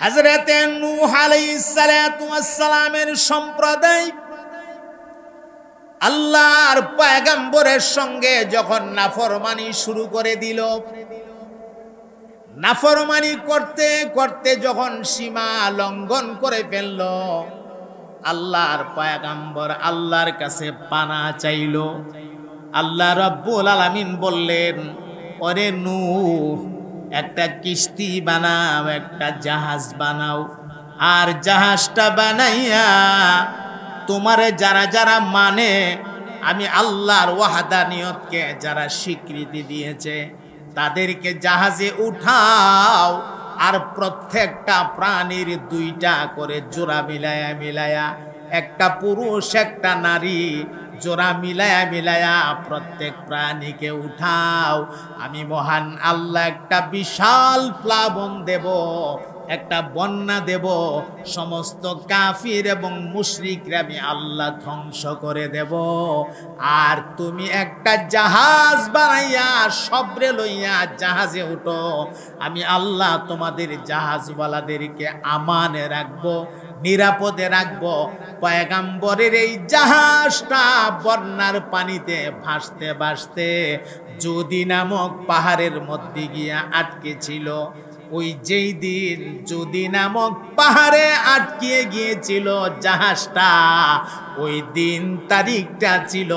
হযরতে নূহ আলাইহিস সালাতু ওয়াস সালামের সম্প্রদায় আল্লাহর পয়গম্বরের সঙ্গে যখন নাফরমানি শুরু করে দিল, নাফরমানি করতে করতে যখন সীমা লঙ্ঘন করে ফেলল, আল্লাহর পয়গম্বর আল্লাহর কাছে পানা চাইল। আল্লাহ রাব্বুল আলামিন বললেন, ওরে নূহ, একটা কিস্তি বানাও, একটা জাহাজ বানাও, আর জাহাজটা বানাইয়া তোমারে যারা যারা মানে, আমি আল্লাহর ওয়াহদানিয়তকে যারা স্বীকৃতি দিয়েছে তাদেরকে জাহাজে উঠাও, আর প্রত্যেকটা প্রাণীর দুইটা করে জোড়া মিলায়া মিলায়া, একটা পুরুষ একটা নারী জোড়া মিলায়া মিলায়া প্রত্যেক প্রাণীকে উঠাও। আমি মহান আল্লাহ একটা বিশাল প্লাবন দেব, একটা বন্যা দেব, সমস্ত কাফির এবং মুশরিকরা আমি আল্লাহ ধ্বংস করে দেব। আর তুমি একটা জাহাজ বানাইয়া সবরে লইয়া জাহাজে উঠো, আমি আল্লাহ তোমাদের জাহাজওয়ালাদেরকে আমানে রাখবো, নিরাপদে রাখবো। পয়গম্বরের এই জাহাজটা বন্যার পানিতে ভাসতে ভাসতে জুদি নামক পাহাড়ের মধ্যে গিয়া আটকে ছিল। ওই যেই দিন জুদি নামক পাহাড়ে আটকে গিয়েছিল জাহাজটা, ওই দিন তারিখটা ছিল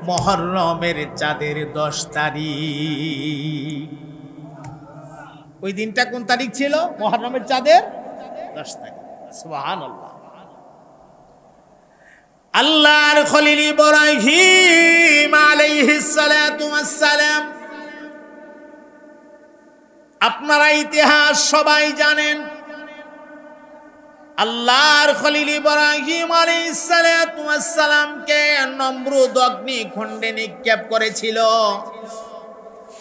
মুহররমের চাঁদের 10 তারিখ। ওই দিনটা কোন তারিখ ছিল? মুহররমের চাঁদের 10 তারিখ। সুবহানাল্লাহ। আল্লাহর খলিল ইব্রাহিম আলাইহিস সালাতু ওয়াস সালাম, আপনারা ইতিহাস সবাই জানেন, আল্লাহর খলিল ইব্রাহিম আলাইহিস সালাতু ওয়াস সালামকে নমরুদ অগ্নিকুণ্ডে নিক্ষেপ করেছিল,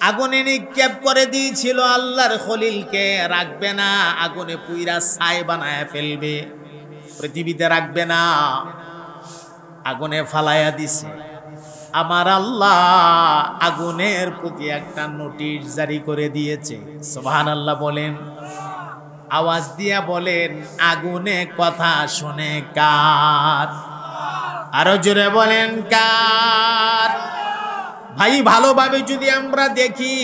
আগুনে নিক্ষেপ করে দিয়েছিল। আল্লাহর খলিলকে রাখবে না, আগুনে পুইরা ছাই বানায় ফেলবে, পৃথিবীতে রাখবে না, আগুনে ফালাইয়া দিছে। আমার আল্লাহ আগুনের প্রতি একটা নোটিশ জারি করে দিয়েছে। সুবহানাল্লাহ বলেন, আওয়াজ দিয়া বলেন, আগুনে কথা শুনে কার? আরো জোরে বলেন, কার? ভাই, ভালোভাবে যদি আমরা দেখি,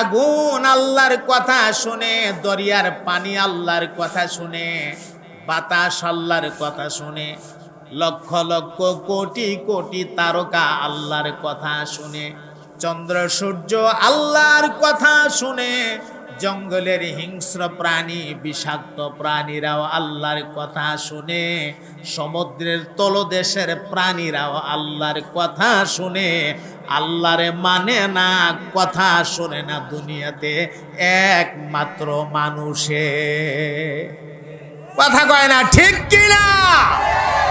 আগুন আল্লাহর কথা শুনে, দরিয়ার পানি আল্লাহর কথা শুনে, বাতাস আল্লাহর কথা শুনে, লক্ষ লক্ষ কোটি কোটি তারকা আল্লাহর কথা শুনে, চন্দ্র সূর্য আল্লাহর কথা শুনে, জঙ্গলের হিংস্র প্রাণী বিষাক্ত প্রাণীরাও আল্লাহর কথা শুনে, সমুদ্রের তলদেশের প্রাণীরাও আল্লাহর কথা শুনে, আল্লাহরে মানে না, কথা শুনে না দুনিয়াতে একমাত্র মানুষে। কথা কয় না, ঠিক কিনা?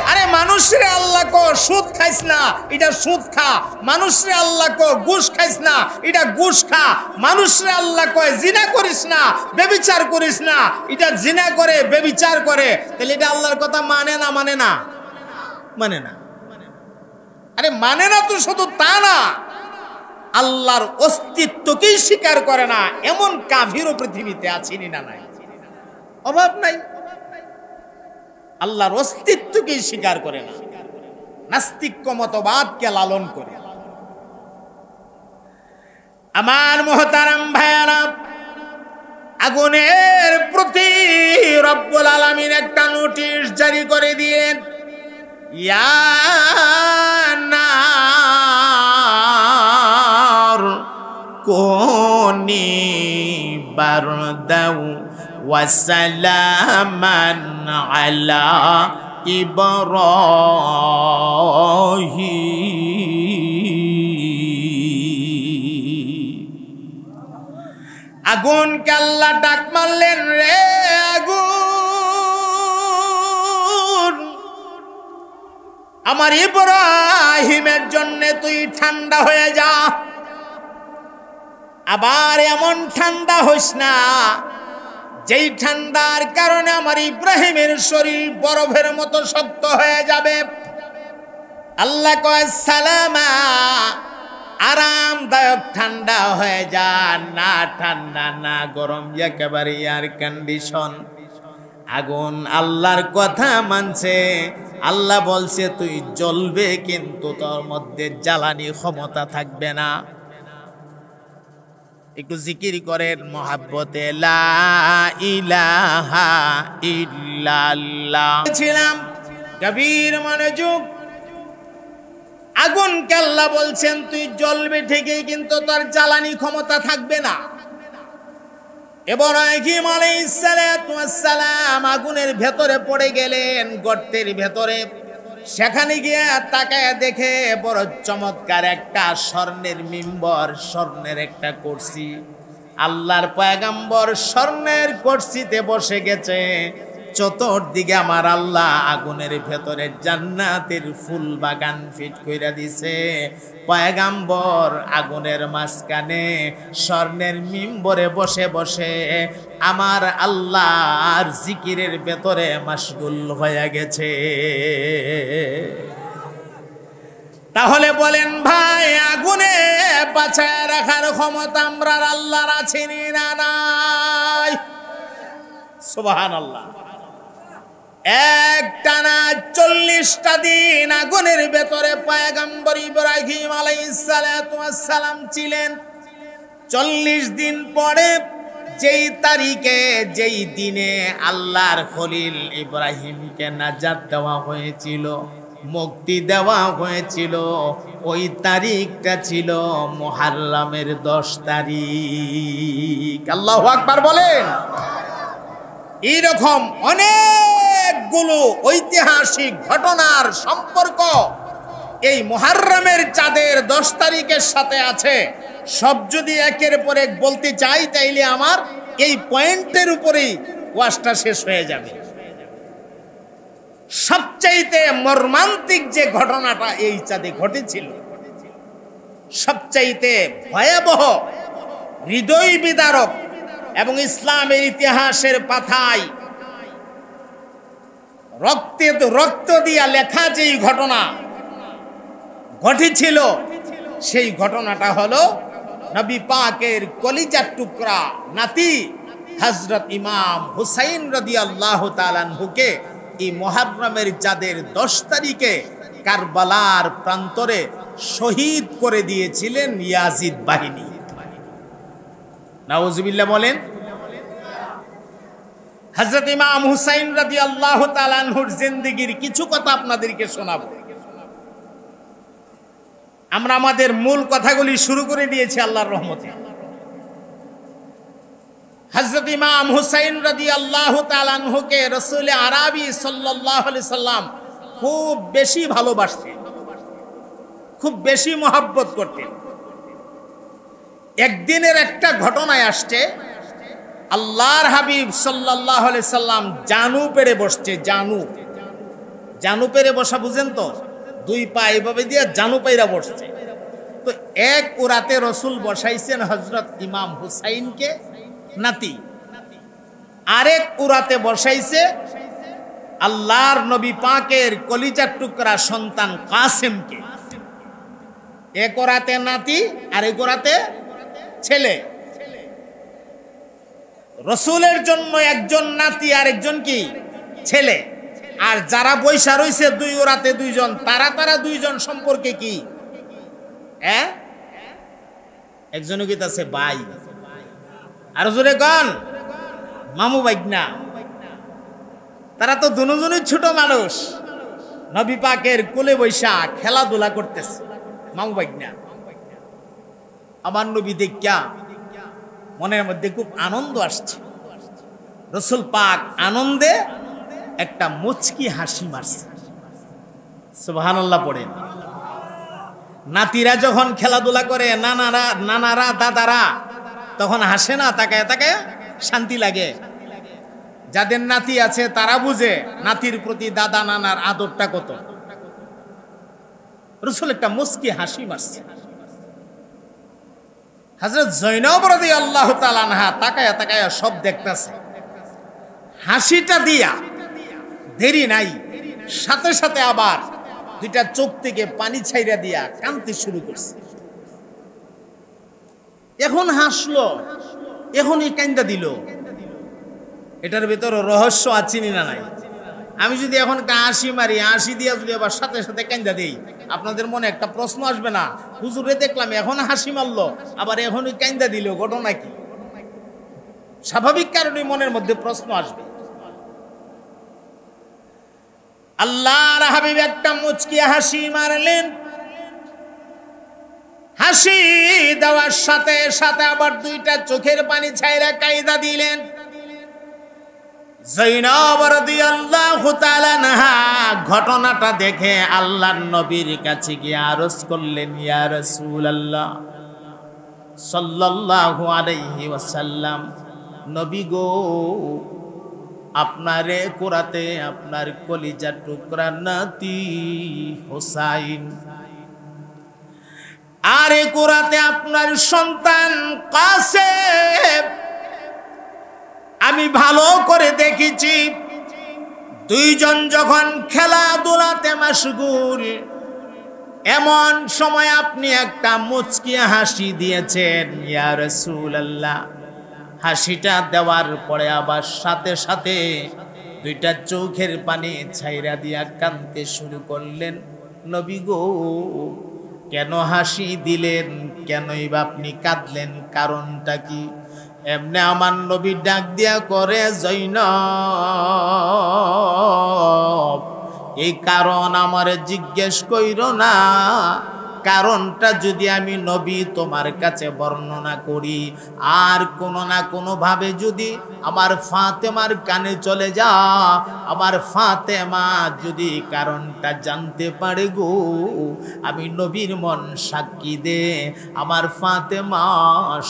আরে মানুষরে আল্লাহ কো সুদ খাইস না, এটা সুদ খা। মানুষরে আল্লাহ কো ঘুষ খাইস না, এটা ঘুষ খা। মানুষরে আল্লাহ কয় জিনা করিস না, ব্যভিচার করিস না, এটা জিনা করে ব্যভিচার করে। তাহলে এটা আল্লাহর কথা মানে না? মানে না? মানে না। আরে মানে না তো শুধু তা না, আল্লাহর অস্তিত্বকেই স্বীকার করে না এমন কাফিরও পৃথিবীতে আছেনি না? নাই, অভাব নাই। আল্লাহর অস্তিত্বকেই স্বীকার করে না, নাস্তিক্য মতবাদকে লালন করে। আমার মুহতারাম ভাইয়ারা, আগুনের প্রতি রব্বুল আলামিন একটা নোটিশ জারি করে দিলেন, ইয়া নার কুনি বারদাও ওয়া সালামান আলা ইব্রাহিম। আগুনকে আল্লাহ ডাক মারলেন, রে আগুন, আমার ইব্রাহিমের জন্য তুই ঠান্ডা হয়ে যা। আবার এমন ঠান্ডা হইস না যেই ঠান্ডার কারণে আমার ইব্রাহিমের শরীর বরফের মতো শক্ত হয়ে যাবে। আল্লাহ কয়, সালামা, আরামদায়ক ঠান্ডা হয়ে যা, না ঠান্ডা না গরম, একেবারে এয়ার কন্ডিশন। আগুন আল্লাহর কথা মানছে, আল্লাহ বলছে তুই জ্বলবে কিন্তু তোর মধ্যে জ্বালানি ক্ষমতা থাকবে না। একটু জিকির করেন মহাব্বতে লা ইলাহা ইল্লাল্লাহ। ছিলাম গভীর মনোযোগ। আগুনকে আল্লাহ বলছেন তুই জ্বলবে ঠিকই কিন্তু তোর জ্বালানি ক্ষমতা থাকবে না। ইব্রাহিম আলাইহিস সালাতু ওয়াস সালাম আগুনের ভেতরে পড়ে গেলেন, গর্তের ভেতরে। সেখানে গিয়ে তাকায় দেখে বড় চমৎকার একটা স্বর্ণের মিম্বর, স্বর্ণের একটা কুরসি। আল্লাহর পয়গম্বর স্বর্ণের কুরসিতে বসে গেছে। চতুর্দিকে আমার আল্লাহ আগুনের ভেতরে জান্নাতের ফুল বাগান ফিট কইরা দিছে। পয়গম্বর আগুনের মাঝখানে স্বর্ণের মিম্বরে বসে বসে আমার আল্লাহর জিকিরের ভেতরে মাশগুল হয়ে গেছে। তাহলে বলেন ভাই, আগুনে বাঁচায় রাখার ক্ষমতা আমরা আল্লাহর আছে না নাই? সুবহানাল্লাহ। একটানা 40টা দিন আগুনের ভেতরে পয়গম্বর ইব্রাহিম আলাইহিস সালাতু ওয়াস সালাম ছিলেন। 40 দিন পরে যেই তারিখে, যেই দিনে আল্লাহর খলিল ইব্রাহিমকে নাজাত দেওয়া হয়েছিল, মুক্তি দেওয়া হয়েছিল, ওই তারিখটা ছিল মুহররমের 10 তারিখ। আল্লাহু আকবার বলেন। এইরকম অনেকগুলো ঐতিহাসিক ঘটনার সম্পর্ক এই মুহররমের চাঁদের 10 তারিখের সাথে আছে। সব যদি একের পর এক বলতে চাই তাইলে আমার এই পয়েন্টের উপরেই ওয়াজটা শেষ হয়ে যাবে। সবচাইতে মর্মান্তিক যে ঘটনাটা এই চাঁদে ঘটেছিল, সবচাইতে ভয়াবহ, হৃদয় বিদারক এবং ইসলামের ইতিহাসের পাতায় রক্ত দিয়া লেখা যেই ঘটনা ঘটেছিল, সেই ঘটনাটা হলো নবী পাকের কলিজার টুকরা নাতি হযরত ইমাম হুসাইন রাদিয়াল্লাহু তাআলা আনহুকে এই মুহররমের চাঁদের 10 তারিখে কারবালার প্রান্তরে শহীদ করে দিয়েছিলেন ইয়াজিদ বাহিনী। নাউজুবিল্লাহ বলেন। হযরত ইমাম হুসাইন রাদিয়াল্লাহু তাআলা আনহুর জিন্দেগীর কিছু কথা আপনাদেরকে শোনাবো। আমরা আমাদের মূল কথাগুলি শুরু করে দিয়েছি আল্লাহর রহমতে। হযরত ইমাম হুসাইন রাদিয়াল্লাহু তাআলা আনহুকে রাসূল আরবি সাল্লাল্লাহু আলাইহি সাল্লাম খুব বেশি ভালোবাসতেন, খুব বেশি মহব্বত করতেন। একদিনের একটা ঘটনায় আসছে, আল্লাহর হাবিব সাল্লাল্লাহু আলাইহি সাল্লাম জানু পেরে বসছে। জানু পেরে বসা বুঝেন তো? 2 পা এভাবে দিয়ে জানু পাইরা বসছে। তো এক উরাতে রসুল বসাইছেন হযরত ইমাম হুসাইনকে, নাতি। আরেক উরাতে বসাইছে আল্লাহর নবী পাকের কলিজার টুকরা সন্তান কাসেমকে। এক উরাতে নাতি, আরেক উরাতে ছেলে। রসুলের জন্য একজন নাতি আর একজন কি ছেলে। আর যারা বৈশা রইছে 2 ওরাতে 2 জন, তারা 2 জন সম্পর্কে কি? একজন কি আছে ভাই, আর জোরে গান মামু বাইগনা। তারা তো দুজনই ছোট মানুষ, নবী পাকের কোলে বৈশা খেলাধুলা করতেছে, মামু বাইগনা। আমার নবী দেখিয়া মনের মধ্যে খুব আনন্দ আসছে। রসুল পাক আনন্দে একটা মুচকি হাসি মারছে। সুবহানাল্লাহ পড়েন। নাতিরা যখন খেলাধুলা করে, নানারা দাদারা তখন হাসে না, তাকায় তাকায় শান্তি লাগে। যাদের নাতি আছে তারা বুঝে নাতির প্রতি দাদা নানার আদরটা কত। রসুল একটা মুচকি হাসি মারছে। হযরত জয়নব রাদিয়াল্লাহু তাআলা আনহা তাকায়া তাকায়া সব দেখতেছে। হাসিটা দিয়া দেরি নাই, সাথে সাথে আবার 2টা চোখ থেকে পানি ছাইরা দিয়া কাঁদতে শুরু করছে। এখন হাসলো, এখনই কান্দা দিল। এটার ভিতরে রহস্য আছে না নাই? আমি যদি এখন হাসি মারি, হাসি দিয়ে যদি আবার সাথে সাথে কান্দা দেই, আপনাদের মনে একটা প্রশ্ন আসবে না, হুজুরে দেখলাম এখন হাসি মারলো আবার এখনই কান্দা দিল, ঘটনা কি? স্বাভাবিক কারণে মনের মধ্যে প্রশ্ন আসবে। আল্লাহর হাবিব একটা মুচকি হাসি মারলেন, হাসি দেওয়ার সাথে সাথে আবার দুইটা চোখের পানি ছাইরা কায়দা দিলেন। যায়েনব রাদিয়াল্লাহু তাআলা আনহা ঘটনাটা দেখে আল্লাহর নবীর কাছে গিয়ে আরজ করলেন, ইয়া রাসূলুল্লাহ সাল্লাল্লাহু আলাইহি ওয়াসাল্লাম, নবী গো, আপনারে কোরাতে আপনার কলিজার টুকরা নাতি হোসাইন, আরে কোরাতে আপনার সন্তান কাসেম, আমি ভালো করে দেখেছি দুইজন যখন খেলাধুলাতে মাশগুল, এমন সময় আপনি একটা মুচকি হাসি দিয়েছেন ইয়া রাসূলুল্লাহ। হাসিটা দেওয়ার পরে আবার সাথে সাথে দুইটা চোখের পানি ছাইরা দিয়া কাঁদতে শুরু করলেন। নবী গো, কেন হাসি দিলেন, কেনই বা আপনি কাঁদলেন, কারণটা কি? এমনি আমার নবী ডাক দিয়া করে, যায়েনব, এই কারণ আমারে জিজ্ঞেস কইরো না, কারণটা যদি আমি নবী তোমার কাছে বর্ণনা করি আর কোনো না কোনো ভাবে যদি আমার ফাতেমার কানে চলে যা, আমার ফাতেমা যদি কারণটা জানতে পারে গো, আমি নবীর মন সাক্ষী দে, আমার ফাতেমা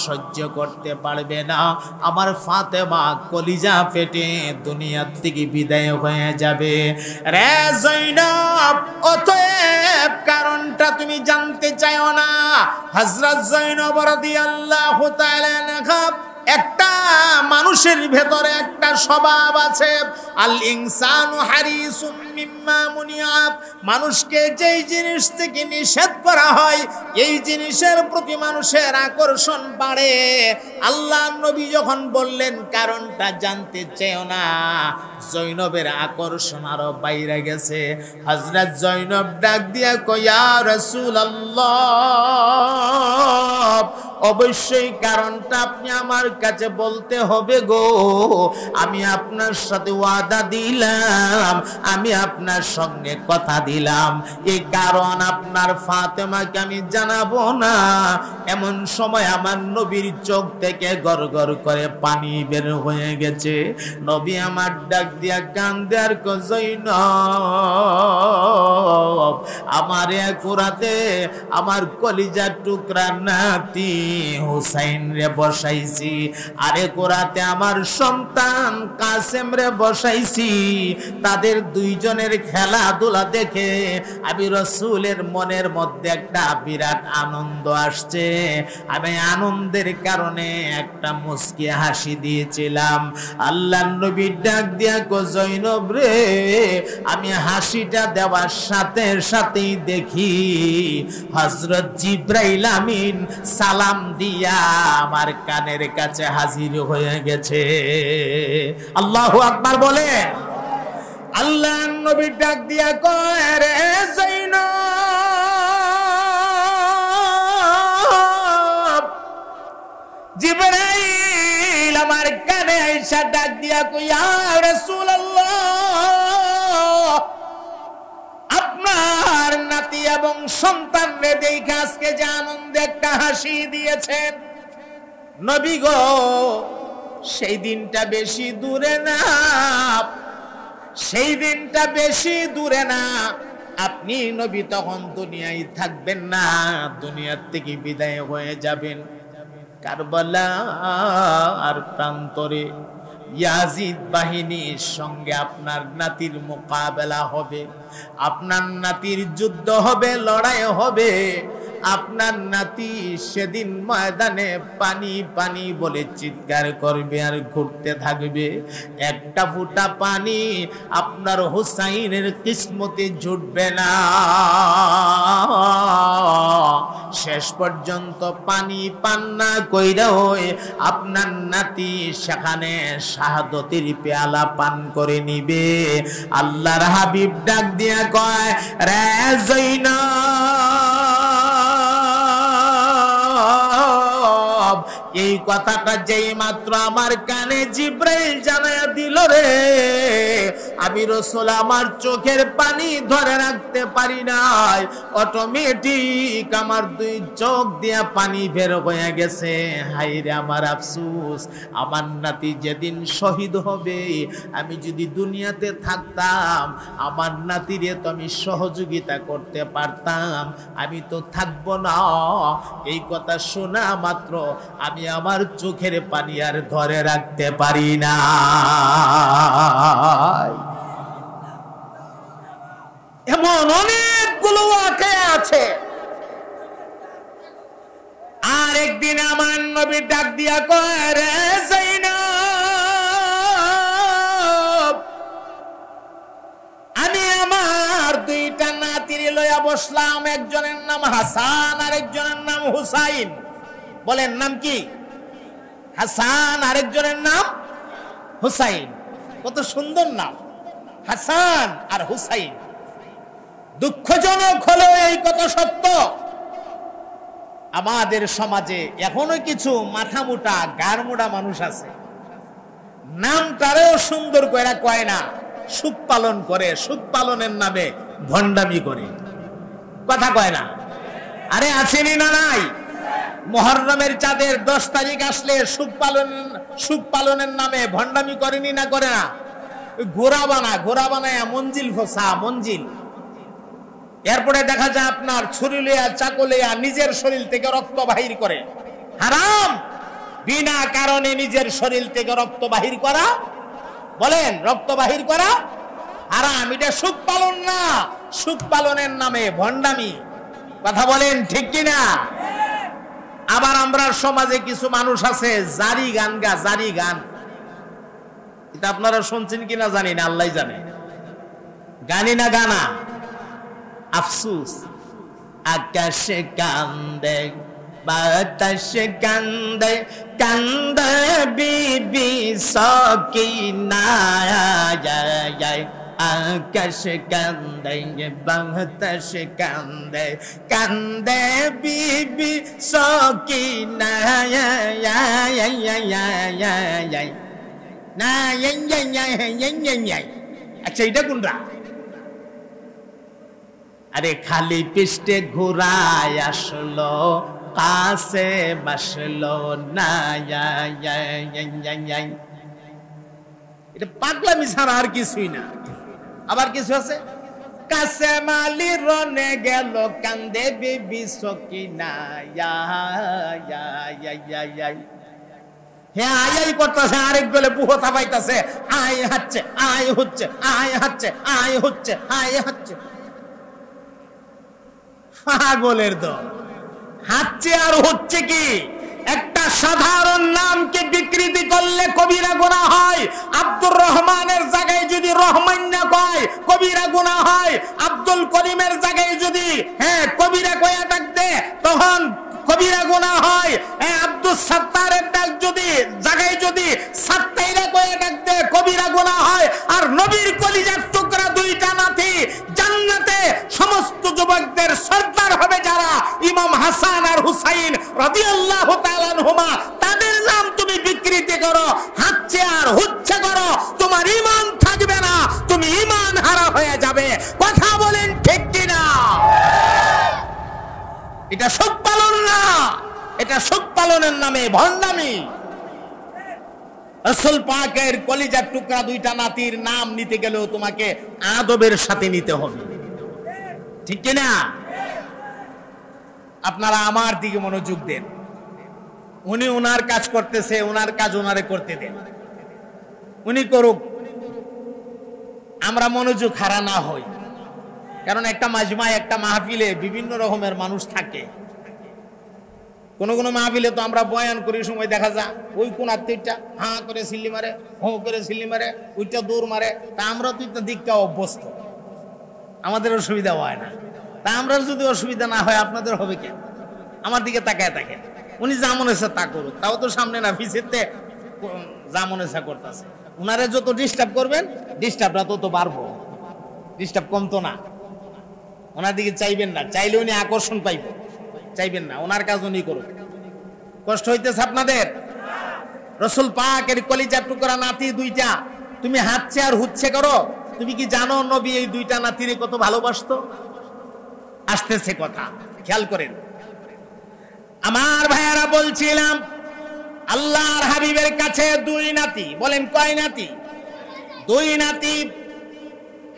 সহ্য করতে পারবে না, আমার ফাতেমা কলিজা ফেটে দুনিয়ার থেকে বিদায় হয়ে যাবে। রে যায়েনব, অতএব কারণটা তুমি জানতে চাও না। হযরত যায়েনব রাদিয়াল্লাহু তাআলা আনহা, একটা মানুষের ভেতরে একটা স্বভাব আছে, আল ইনসানু হারিসুম মিম্মা মুনিয়াব, মানুষকে যেই জিনিস থেকে নিষেধ করা হয় এই জিনিসের প্রতি মানুষের আকর্ষণ বাড়ে। আল্লাহ নবী যখন বললেন কারণটা জানতে চেও না, যায়েনবের আকর্ষণ আরো বাইরে গেছে। হযরত যায়েনব ডাক দিয়া কয়, ইয়া রাসূলুল্লাহ, অবশ্যই কারণটা আপনি আমার কাছে বলতে হবে গো, আমি আপনার সাথে ওয়াদা দিলাম, আমি আপনার সঙ্গে কথা দিলাম, এই কারণ আপনার ফাতেমাকে আমি জানাবো না। এমন সময় আমার নবীর চোখ থেকে গড়গড় করে পানি বের হয়ে গেছে। নবী আমার ডাক দিয়া কান্দে আর কয়, যায়েনব, আমার এক রাতে আমার কলিজার টুকরা নাতি হুসাইন রে বসাইছি, আরে কোরাতে আমার সন্তান কাসেম রে বসাইছি, তাদের দুইজনের খেলাধুলা দেখে আমি রাসূলের মনের মধ্যে একটা বিরাট আনন্দ আসছে, আমি আনন্দের কারণে একটা মুচকি হাসি দিয়েছিলাম। আল্লাহর নবী ডাক দিয়া কয়, যায়েনব রে, আমি হাসিটা দেওয়ার সাথে সাথেই দেখি হযরত জিবরাইল আমিন সালাম দিয়া আমার কানের কাছে হাজির হয়ে গেছে। আল্লাহু আকবার বলে। আল্লাহর নবী ডাক দিয়া কয়, রে যায়েনব, জিবরাইল আমার কানে আইসা ডাক দিয়া কয়, ইয়া রাসূলুল্লাহ, আপনার নাতি এবং সন্তান রে দেখে আজকে যে আনন্দে একটা হাসি দিয়েছেন, নবী গো, সেই দিনটা বেশি দূরে না, সেই দিনটা বেশি দূরে না, আপনি নবী তখন দুনিয়ায় থাকবেন না, দুনিয়ার থেকে বিদায় হয়ে যাবেন। কারবালার প্রান্তরে ইয়াজিদ বাহিনীর সঙ্গে আপনার নাতির মোকাবেলা হবে, আপনার নাতির যুদ্ধ হবে, লড়াই হবে। আপনার নাতি সেদিন ময়দানে পানি পানি বলে চিৎকার করবে আর ঘুরতে থাকবে। একটা ফোঁটা পানি আপনার হুসাইনের কিসমতে জুটবে না। শেষ পর্যন্ত পানি পান না কইরা হয়ে আপনার নাতি সেখানে শাহাদতের পেয়ালা পান করে নিবে। আল্লাহর হাবিব ডাক দিয়া কয়, রে জৈনব, এই কথাটা যেই মাত্র আমার কানে জিব্রাইল জানায়া দিল রে, আমি রাসূল আমার চোখের পানি ধরে রাখতে পারি নাই, অটোমেটিক আমার দুই চোখ দিয়া পানি বের হয়ে গেছে। হায়রে আমার আফসোস, আমার নাতি যেদিন শহীদ হবে, আমি যদি দুনিয়াতে থাকতাম আমার নাতিরে তো আমি সহযোগিতা করতে পারতাম, আমি তো থাকবো না। এই কথা শোনা মাত্র আমি আমার চোখের পানি আর ধরে রাখতে পারি না। এমন অনেকগুলো ওয়াকিয়া আছে। আর একদিন আমার নবী ডাক দিয়া কয়, রে যায়নাব, আমি আমার দুইটা নাতির লইয়া বসলাম, একজনের নাম হাসান আর একজনের নাম হুসাইন। বলেন নাম কি? হাসান, আরেকজনের নাম হুসাইন। কত সুন্দর নাম, হাসান আর হুসাইন। দুঃখজনক হলো এই কত সত্য, আমাদের সমাজে এখনো কিছু মাথা মোটা গাড় মোটা মানুষ আছে, নামটারেও সুন্দর করে কয় না, সুখ পালন করে, সুখ পালনের নামে ভণ্ডামি করে, কথা কয় না। আরে আসেনি না নাই? মুহররমের চাঁদের 10 তারিখ আসলে সুখ পালনের নামে ভণ্ডামি করেনি না করে না? ঘোড়া বানায় মঞ্জিল ফোসা মঞ্জিল। এরপরে দেখা যায় আপনার ছুরি লইয়া চাকু লইয়া নিজের শরীর থেকে রক্ত বাহির করে। হারাম, বিনা কারণে নিজের শরীর থেকে রক্ত বাহির করা, বলেন রক্ত বাহির করা হারাম। এটা সুখ পালন না, সুখ পালনের নামে ভণ্ডামি, কথা বলেন ঠিক কিনা? আবার আমরা সমাজে কিছু মানুষ আছে জারি গান গা, জারি গান। এটা আপনারা শুনছেন কিনা জানি না, আল্লাহ জানে। গানি না গানা, আফসুস। আকাশে কান্দে বাতাসে কান্দে, কান্দে বিবি সকিনা, আকাশ কান্দে বাতাস কান্দে, কান্দে বিবি সকিনা। আচ্ছা এটা কোনটা? আরে খালি পৃষ্ঠে ঘুরায় আসলো, কাছে বসলো না। এটা পাগলামি ছাড়া আর কিছুই না। আবার কিছু আছে, কাছে মালি রনে গেল, কান্দে বিবি সকিনা। হ্যাঁ আয় করতেছে, আরেক গলে বুহতা পাইতেছে, আয় হচ্ছে আয় হচ্ছে আয় হচ্ছে আয় হচ্ছে আয় হচ্ছে। পাগলের দল, হাচ্ছে আর হচ্ছে কি? একটা সাধারণ নামকে বিকৃতি করলে কবিরা গুনাহ হয়। আব্দুর রহমানের জায়গায় যদি রহমান না কয় কবিরা গুনাহ হয়। আব্দুল করিমের জায়গায় যদি কবিরা কয়া ডাক দে তখন কবিরা গুনাহ হয়। আব্দুল সাত্তারের ডাক যদি জায়গায় যদি সাত্তাইরা কয়া ডাক দে কবিরা গুনাহ হয়। আর নবীর কলিজার টুকরা দুইটা নাতি জান্নাতে সমস্ত যুবকদের সরদার হবে যারা, ইমাম হাসান আর হুসাইন রাদিয়াল্লাহু তাআলা আনহুমা, তাদের নাম তুমি বিকৃতি করো, হাচ্ছে আর হুচ্ছে করো, তোমার ঈমান থাকবে না, তুমি ঈমান হারা হয়ে যাবে। কথা বলেন ঠিক কিনা? এটা সুখ পালন না, এটা সুখ পালনের নামে ভণ্ডামি। রাসূল পাকের কলিজার টুকরা দুইটা নাতির নাম নিতে গেলেও তোমাকে আদবের সাথে নিতে হবে, ঠিক কিনা? আপনারা আমার দিকে মনোযোগ দেন। উনি ওনার কাজ করতেছে, ওনার কাজ ওনারে করতে দেন, উনি করুক, আমরা মনোযোগ হারা না হই। কারণ একটা মাজমায় একটা মাহফিলে বিভিন্ন রকমের মানুষ থাকে, কোনো কোনো মাহফিলে তো আমরা বয়ান করি সময় দেখা যায় ওই কোন আত্মীয়টা হাঁ করে সিল্লি মারে, হোঁ করে সিল্লি মারে, ওইটা দৌড় মারে। তা আমরা তো একটা দিকটা অভ্যস্ত, আমাদের অসুবিধা হয় না। তা আমরা যদি অসুবিধা না হয় আপনাদের হবে কেন? আমার দিকে তাকায় থাকেন, উনি যা মনে হচ্ছে তা করুক, তাও তো সামনে না পিছেতে যা মনে হচ্ছে করতেছে। উনারে যত ডিস্টার্ব করবেন ডিস্টার্বটা তত বাড়বো, ডিস্টার্ব কমতো না। ওনার দিকে চাইবেন না, চাইলে উনি আকর্ষণ পাইব, চাইবেন না, ওনার কাজ উনি করুক। কষ্ট হইতেছে আপনাদের? রসুল পাকের কলিজার টুকরা নাতি দুইটা, তুমি হাঁটছে আর হুচ্ছে করো। তুমি কি জানো নবী এই দুইটা নাতিরে কত ভালোবাসতো? আসতেছে কথা, খেয়াল করেন আমার ভাইয়ারা। বলছিলাম আল্লাহর হাবিবের কাছে দুই নাতি। বলেন কয় নাতি? দুই নাতি,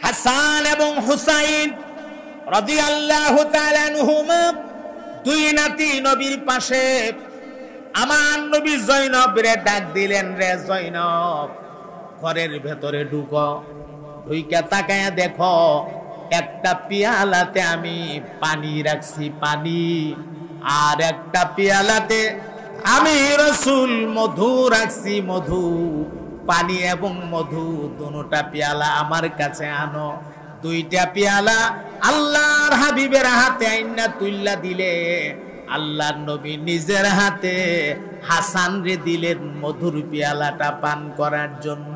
হাসান এবং হুসাইন রাদিয়াল্লাহু তাআলা আনহুমা। দুই নাতি নবীর পাশে। আমার নবী জয়নব রে ডাক দিলেন, রে জয়নব ঘরের ভেতরে ঢুকো, ঢুইকা তাকায়া দেখো একটা পিয়ালাতে আমি পানি রাখছি, পানি, আর একটা পিয়ালাতে আমি রাসূল মধু রাখছি, মধু। পানি এবং মধু দুটোটা পেয়ালা আমার কাছে আনো। দুইটা পেয়ালা আল্লাহর হাবিবের হাতে আইনা তুইল্লা দিলে, আল্লাহর নবী নিজের হাতে হাসান রে দিলেন মধুর পেয়ালাটা পান করার জন্য,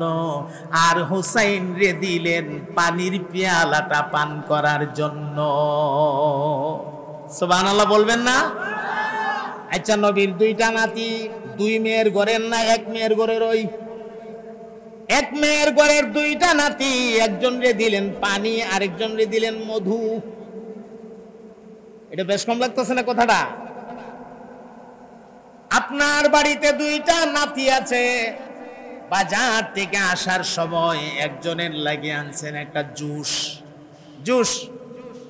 আর হুসাইন রে দিলেন পানির পেয়ালাটা পান করার জন্য। সুবহানাল্লাহ বলবেন না? আচ্ছা, নবীর দুইটা নাতি, দুই মেয়ের ঘরের না এক মেয়ের ঘরের? ওই এক মেয়ের ঘরের দুইটা নাতি, একজন রে দিলেন পানি, আরেকজন রে দিলেন মধু। এটা বেশ কম লাগতেছে না কথাটা? আপনার বাড়িতে দুইটা নাতি আছে, বাজার থেকে আসার সময় একজনের লাগিয়ে আনছেন একটা জুস, জুস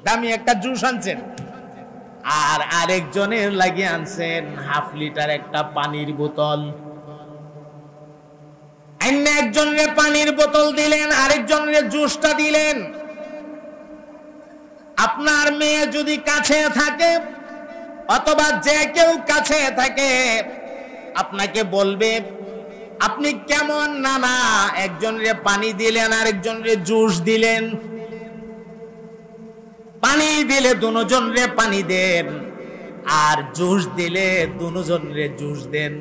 দামি একটা জুস আনছেন, আর আরেকজনের লাগিয়ে আনছেন হাফ লিটার একটা পানির বোতল। একজনের পানির বোতল দিলেন, আরেকজনের জুসটা দিলেন। আপনার মেয়ে যদি কাছে থাকে অথবা যে কেউ কাছে থাকে, আপনাকে বলবে আপনি কেমন নানা, একজনের পানি দিলেন আরেকজনের জুস দিলেন। পানি দিলে দুজনরে পানি দেন, আর জুস দিলে দুজনরে জুস দেন।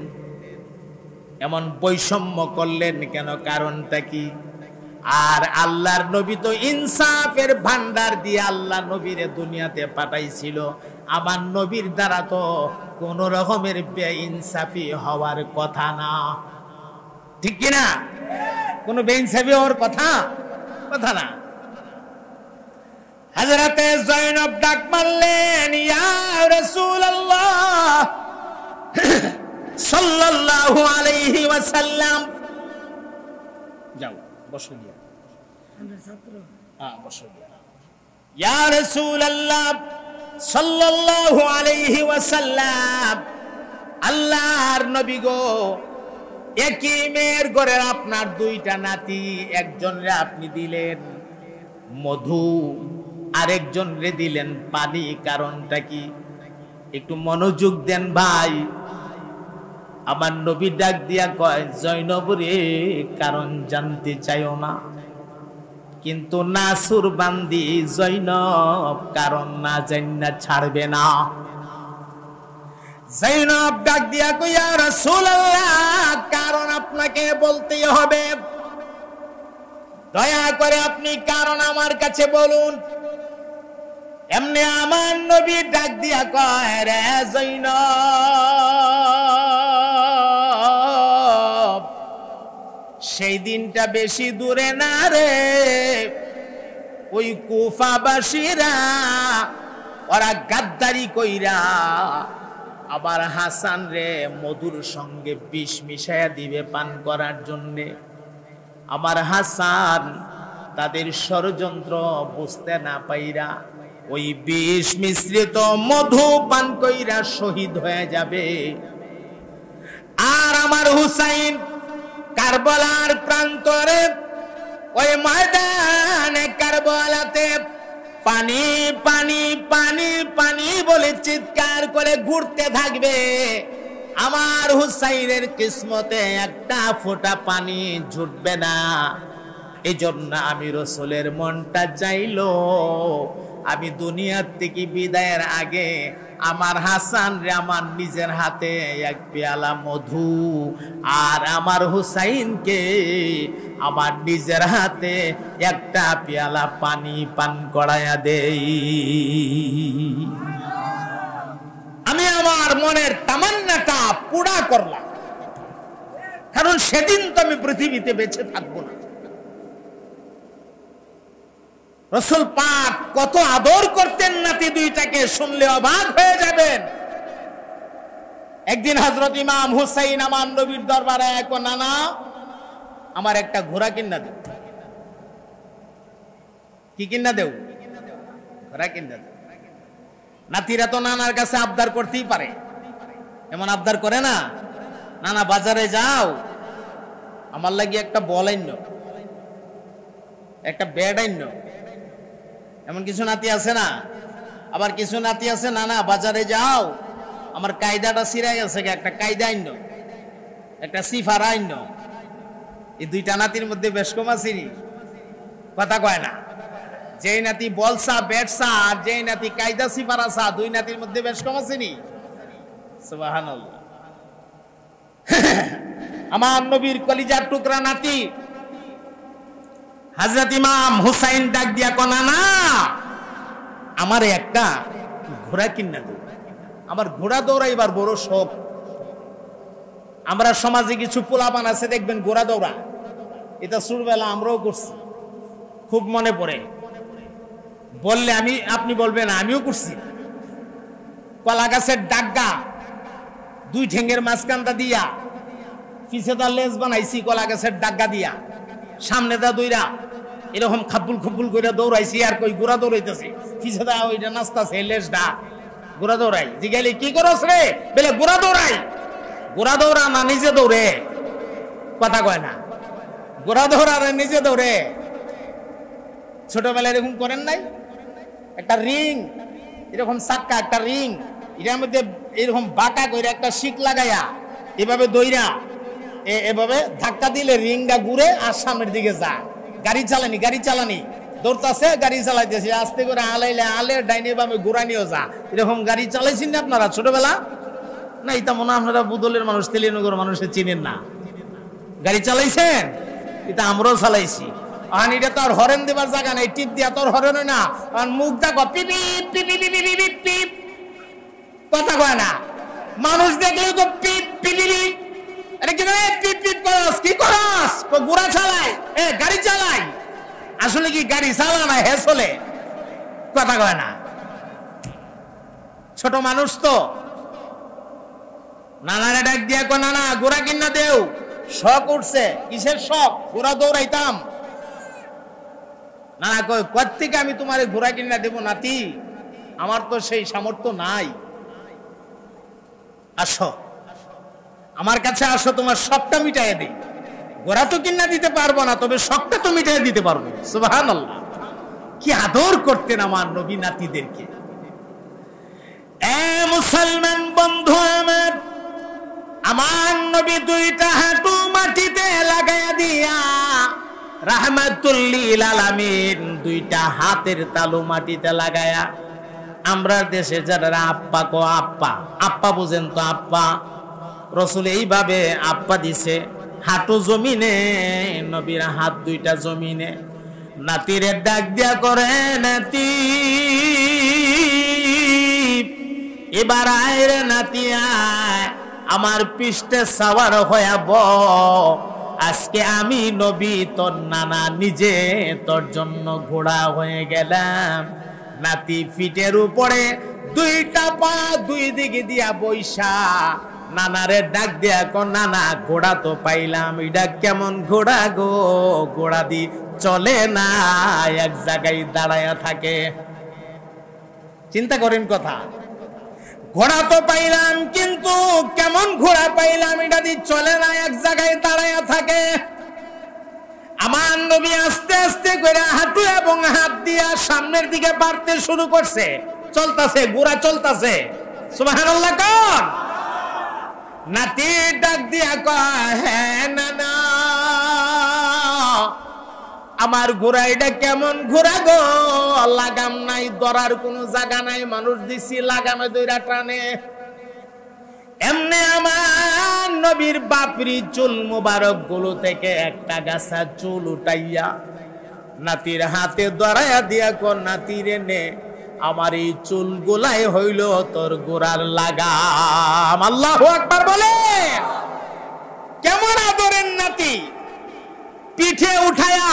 এমন বৈষম্য করলেন কেন? কারণটা কি? আর আল্লাহর নবী তো ইনসাফের ভান্ডার দিয়ে আল্লাহ নবীরে দুনিয়াতে পাঠাইছিল। আমার নবীর দ্বারা তো কোন রকমের বেইনসাফি হওয়ার কথা না, ঠিক কিনা? কোন বেইনসাফি হওয়ার কথা না। হযরতে জয়নব ডাক মারলেন, ইয়া রাসূলুল্লাহ সাল্লাল্লাহু আলাইহি ওয়াসাল্লাম। যাও বসো দিয়া, আমরা ছাত্র, বসো দিয়া। ইয়া রাসূলুল্লাহ সাল্লাল্লাহু আলাইহি ওয়াসাল্লাম, আল্লাহর নবী গো, একই মেয়ের ঘরের আপনার দুইটা নাতি, একজনরে আপনি দিলেন মধু, আরেকজন রে দিলেন পানি, কারণটা কি? একটু মনোযোগ দেন ভাই। আমার নবী ডাক দিয়া কয়, জয়নব রে কারণ জানতে চাইও না, কিন্তু নাসুর বান্দি জয়নব কারণ না জান্না ছাড়বে না। জয়নব ডাক দিয়া কয়, ইয়া রাসূলুল্লাহ কারণ আপনাকে বলতেই হবে, দয়া করে আপনি কারণ আমার কাছে বলুন। এমনি আমার নবী ডাক দিয়া কয়, রে জয়নব, সেই দিনটা বেশি দূরে না রে, ওই কুফাবাসীরা ওরা গাদ্দারি কইরা আবার হাসান রে মধুর সঙ্গে বিষ মিশাইয়া দিবে পান করার জন্যে। আমার হাসান তাদের ষড়যন্ত্র বুঝতে না পাইরা ওই বিষ মিশ্রিত মধু পান কইরা শহীদ হয়ে যাবে। আর আমার হুসাইন কারবালার প্রান্তরে ওই ময়দানে কারবালাতে পানি পানি পানি পানি বলে চিৎকার করে ঘুরতে থাকবে। আমার হুসাইনের কিসমতে একটা ফোঁটা পানি জুটবে না। এই জন্য আমি রসুলের মনটা চাইলো আমি দুনিয়ার থেকে বিদায়ের আগে আমার হাসান রে আমার নিজের হাতে এক পেয়ালা মধু আর আমার হুসাইনকে আমার নিজের হাতে একটা পেয়ালা পানি পান করাইয়া দেই। আমি আমার মনের তামান্নাটা পুরা করলাম, কারণ সেদিন তো আমি পৃথিবীতে বেঁচে থাকবো না। রাসূল পাক কত আদর করতেন নাতি দুইটাকে, শুনলে অবাক হয়ে যাবেন। একদিন হযরত ইমাম হুসাইন আমার নবীর দরবারে এক, নানা আমার একটা ঘোড়া কিনা দেও। কি কিনা দেও? ঘোড়া কিনা দেও। নাতিরা তো নানার কাছে আবদার করতেই পারে, এমন আবদার করে না, নানা বাজারে যাও আমার লাগি একটা বল আইন, একটা ব্যাট আইন। এমন কিছু নাতি আছে না? আবার কিছু নাতি আছে, নানা বাজারে যাও আমার কায়দাটা সিরাই আছে, একটা কায়দা আইন, একটা সিফার আইন। এই দুইটা নাতির মধ্যে বেশ কম আছিনি, কথা কয় না। যেই নাতি বলসা ব্যাটসা আর যেই নাতি কায়দা সিফার আসা, দুই নাতির মধ্যে বেশ কম আছিনি। সুবহানাল্লাহ। আমার নবীর কলিজার টুকরা নাতি হযরত ইমাম হুসাইন ডাক দিয়া কনা, না আমার একটা ঘোড়া কিনা দেব। আমার ঘোড়া দৌড়াইবার বড় শখ। আমরা সমাজে কিছু পোলাপান আছে দেখবেন ঘোড়া দৌড়া, এটা ছোটবেলা আমরাও করছি, খুব মনে পড়ে। বললে আপনি বলবেন আমিও করছি। কলা গাছের ডাগা দুই ঠেঙ্গের মাঝখানটা দিয়া পিছে তার লেজ বানাইছি, কলা গাছের ডাগা দিয়া সামনে দা দুইরা এরকম খাপুল খুপুল করে দৌড়াইছি। আর কই ঘোড়া দৌড়াইতেছি, পিছে দা ওইটা নাচতাছে লেজটা, ঘোড়া দৌড়াই। জিগাইলে কি করস রে? বলে ঘোড়া দৌড়াই। ঘোড়া দৌড়া না নিজে দৌড়ে? কথা কয় না। ঘোড়া দৌড়া না নিজে দৌড়ে? ছোটবেলায় এরকম করেন নাই? একটা রিং এরকম চাক্কা, একটা রিং, এটার মধ্যে এরকম বাঁকা করে একটা শিক লাগাইয়া এভাবে দইরা এভাবে ধাক্কা দিলে রিংটা ঘুরে আর সামনের দিকে যায়। গাড়ি চালানি দৌড়তাছে, গাড়ি চালাইতেছে আস্তে করে, আলাইলে আলে ডাইনে বামে ঘুরানিও যা। এরকম গাড়ি চালাইছেন না আপনারা ছোটবেলা? না, এটা মনে হয় আপনারা বুদলের মানুষ, তেলিনগর মানুষের চিনেন না। গাড়ি চালাইছেন? এটা আমরাও চালাইছি। আর এটা তো আর হরেন দেবার জায়গা নাই, টিপ দিয়া তোর হরেন না, আর মুখ দেখো পিপি পিপি পিপি পিপি পিপ, কথা কয় না। মানুষ দেখলেও তো পিপ পিপি, আরে কি রে পিপ পিপ করস? কি করস? তো ঘোড়া চালাই, গাড়ি চালাই। আসলে কি গাড়ি চালা না হে চলে? কথা কয় না। ছোট মানুষ তো। নানারে ডাক দিয়া কয়, নানা ঘোড়া কিনা দেও। শখ উঠছে। কিসের শখ? ঘোড়া দৌড়াইতাম। নানা কয়, কোত্থেকে আমি তোমার ঘোড়া কিনা দেব নাতি, আমার তো সেই সামর্থ্য নাই। আসো আমার কাছে, আসো, তোমার শখটা মিটাই দেই। ঘোড়া তো কিনা দিতে পারবো না, তবে শখটা তো মিটাই দিতে পারবো। সুবহানাল্লাহ। কি আদর করতেন আমার নবী নাতিদেরকে। মুসলমান বন্ধু আমার নবী দুইটা হাঁটু মাটিতে লাগাইয়া দিয়া রাহমাতুল লিল আলামিন দুইটা হাতের তালু মাটিতে লাগায়া, আমরা দেশে যারা আপ্পা কো আপ্পা, আপ্পা বুঝেন তো? আপ্পা রসুল এইভাবে আপ্পা দিছে, হাঁটু জমিনে, নবীর হাত দুইটা জমিনে। নাতিরে ডাক দিয়া করে, নাতি এবার আয় রে নাতি আয়, আমার পৃষ্ঠে সাওয়ার হইয়া ব। আজকে আমি নবী তোর নানা নিজে তোর জন্য ঘোড়া হয়ে গেলাম। নাতি ফিটের উপরে দুইটা পা দুই দিকে দিয়া বৈশা নানারে ডাক দিয়া কো, নানা ঘোড়া তো পাইলাম, এটা কেমন ঘোড়া গো? ঘোড়া দি চলে না, এক জায়গায় দাঁড়ায়া থাকে। চিন্তা করেন কথা। ঘোড়া তো পাইলাম, কিন্তু কেমন ঘোড়া পাইলাম? এটা দি চলে না, এক জায়গায় দাঁড়ায়া থাকে। আমার নবী আস্তে আস্তে করে হাঁটু এবং হাত দিয়া সামনের দিকে বাড়তে শুরু করছে, চলতেছে, ঘোড়া চলতেছে। সুবহানাল্লাহ কোন? নাতি ডাক দিয়া কয়, হ্যাঁ নানা, আমার ঘোড়া এটা কেমন ঘোড়া গো, লাগাম নাই, ধরার কোনো জায়গা নাই, মানুষ দিছি লাগামে দইরা টানে। এমনি আমার নবীর বাপরি চুল মুবারক গুলো থেকে একটা গাছা চুল উঠাইয়া নাতির হাতে ধরাইয়া দিয়া কর, নাতিরে নে, আমার এই চুল গোলাই হইল তোর গোড়ার লাগাম। আল্লাহু আকবার বলে। কেমন আদরের নাতি, পিঠে উঠায়া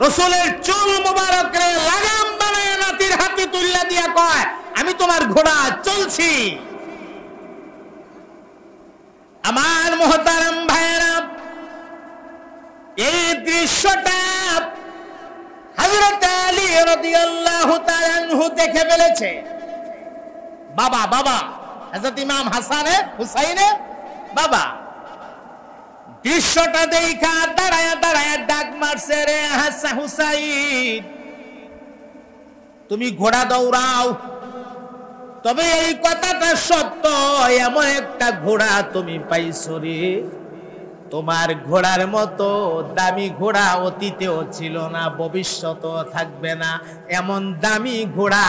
রাসূলের চুল মুবারক রে লাগাম বানায় নাতির হাতে তুলিয়া দিয়া কয়, আমি তোমার ঘোড়া, চলছি। আমার মুহতারাম ভাইরা, এই দৃশ্যটা হযরত আলী রাদিয়াল্লাহু তাআলা আনহু দেখে ফেলেছে। বাবা বাবা হযরত ইমাম হাসানের হুসাইনের বাবা দৃশ্যটা দেখা দাঁড়ায়া দাঁড়ায়া ডাক মারছে, রে হাসান হুসাইন, তুমি ঘোড়া দৌড়াও, তবে এই কথাটা সত্য, এমন একটা ঘোড়া তুমি পাইছো রে, তোমার ঘোড়ার মতো দামি ঘোড়া অতীতেও ছিল না, ভবিষ্যতেও থাকবে না। এমন দামি ঘোড়া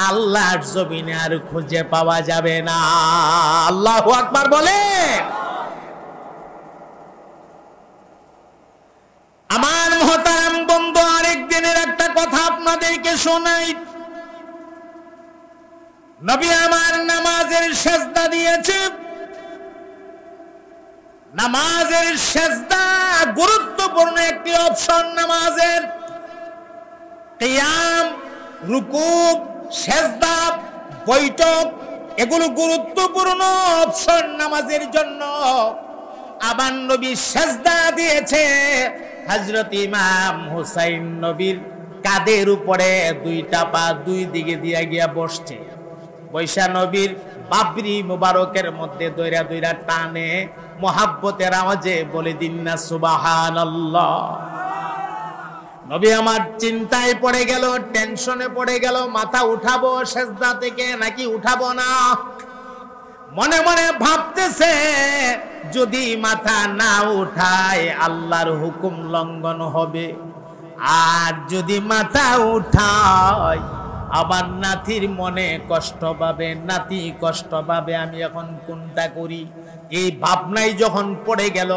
আল্লাহর জমিনে আর খুঁজে পাওয়া যাবে না। আল্লাহু আকবার বলে। আমার মুহতারাম বন্ধু, আরেক দিনের একটা কথা আপনাদেরকে শোনাই। নবী আমার নামাজের সেজদা দিয়েছে। নামাজের সেজদা গুরুত্বপূর্ণ একটি অপশন। নামাজের কিয়াম, রুকু, সেজদা, বৈঠক, এগুলো গুরুত্বপূর্ণ অপশন নামাজের জন্য। আবার নবী সেজদা দিয়েছে। হযরত ইমাম হুসাইন নবীর কাঁধের উপরে দুইটা পা দুই দিকে দিয়া গিয়া বসছে। বৈশা নবীর বাবরি মুবারকের মধ্যে দইরা দইরা টানে, মোহাব্বতের আওয়াজে বলে দিন না সুবহানাল্লাহ। নবী আমার চিন্তায় পড়ে গেল, টেনশনে পড়ে গেল, মাথা উঠাবো সেজদা থেকে নাকি উঠাবো না। মনে মনে ভাবতেছে, যদি মাথা না উঠায় আল্লাহর হুকুম লঙ্ঘন হবে, আর যদি মাথা উঠায় আমার নাতির মনে কষ্ট পাবে, নাতি কষ্ট পাবে, আমি এখন কোনটা করি? এই ভাবনাই যখন পড়ে গেল,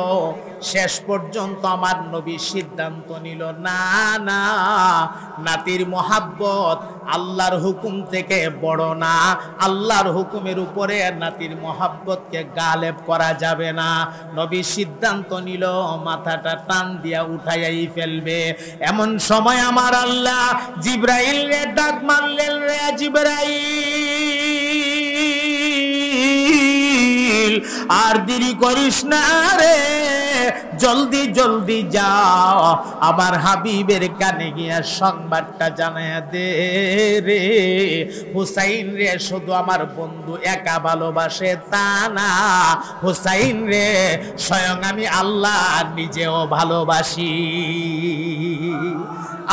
শেষ পর্যন্ত আমার নবী সিদ্ধান্ত নিল, না না, নাতির মোহাব্বত আল্লাহর হুকুম থেকে বড় না, আল্লাহর হুকুমের উপরে নাতির মোহাব্বতকে গালেব করা যাবে না। নবী সিদ্ধান্ত নিল মাথাটা টান দিয়া উঠাইয়াই ফেলবে। এমন সময় আমার আল্লাহ জিবরাইল রে ডাক মারলেন, রে জিবরাইল, আর দেরি করিস না রে, জলদি জলদি যাও, আমার হাবিবের কানে গিয়া সংবাদটা জানায়া দে রে, হুসাইন রে শুধু আমার বন্ধু একা ভালোবাসে তা না, হুসাইন রে স্বয়ং আমি আল্লাহ নিজেও ভালোবাসি।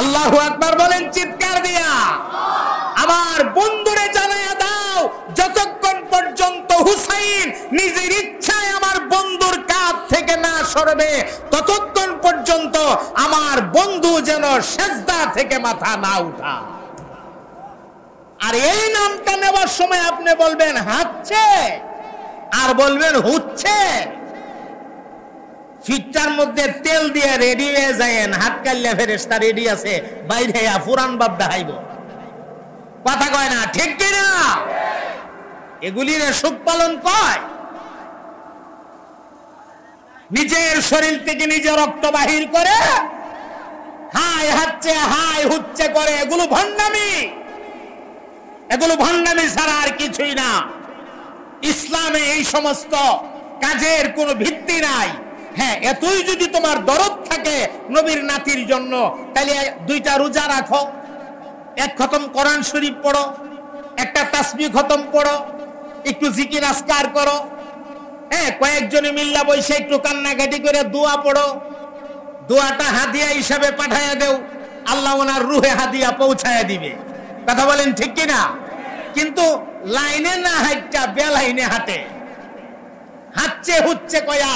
আল্লাহু আকবার বলেন চিৎকার দিয়া। আমার বন্ধুরে জানায়া দাও, যতক্ষণ পর্যন্ত হুসাইন নিজের ইচ্ছায় আমার বন্ধুর কাছ থেকে না সরবে, ততক্ষণ পর্যন্ত আমার বন্ধু যেন সেজদা থেকে মাথা না উঠা। আর এই নামটা নেওয়ার সময় আপনি বলবেন হাঁটছে, আর বলবেন হুচ্ছে। ফিটটার মধ্যে তেল দিয়ে রেডি হয়ে যায়েন, হাত কাল্লা ফেরেশতা রেডি আছে, বাইরে ফুরান বাপ দেখাইব, কথা কয় না, ঠিক কিনা? এগুলির সুখ পালন কয়, নিজের শরীর থেকে নিজে রক্ত বাহির করে হাই হাঁটছে হাই হুচ্ছে করে, এগুলো ভণ্ডামি, এগুলো ভণ্ডামি ছাড়া আর কিছুই না। ইসলামে এই সমস্ত কাজের কোনো ভিত্তি নাই। হ্যাঁ, এতই যদি তোমার দরদ থাকে নবীর নাতির জন্য, তাহলে 2টা রোজা রাখো, 1 খতম কোরআন শরীফ পড়ো, একটা তাসবিহ খতম পড়ো, একটু জিকির আজকার করো, হ্যাঁ, কয়েকজনে মিল্লা বসে একটু কান্নাকাটি করে দোয়া পড়ো, দোয়াটা হাদিয়া হিসাবে পাঠাইয়া দেও, আল্লাহ ওনার রুহে হাদিয়া পৌঁছায়া দিবে। কথা বলেন ঠিক কিনা? কিন্তু লাইনে না হাঁটটা বেলাইনে হাঁটে, হাঁটছে হচ্ছে কয়া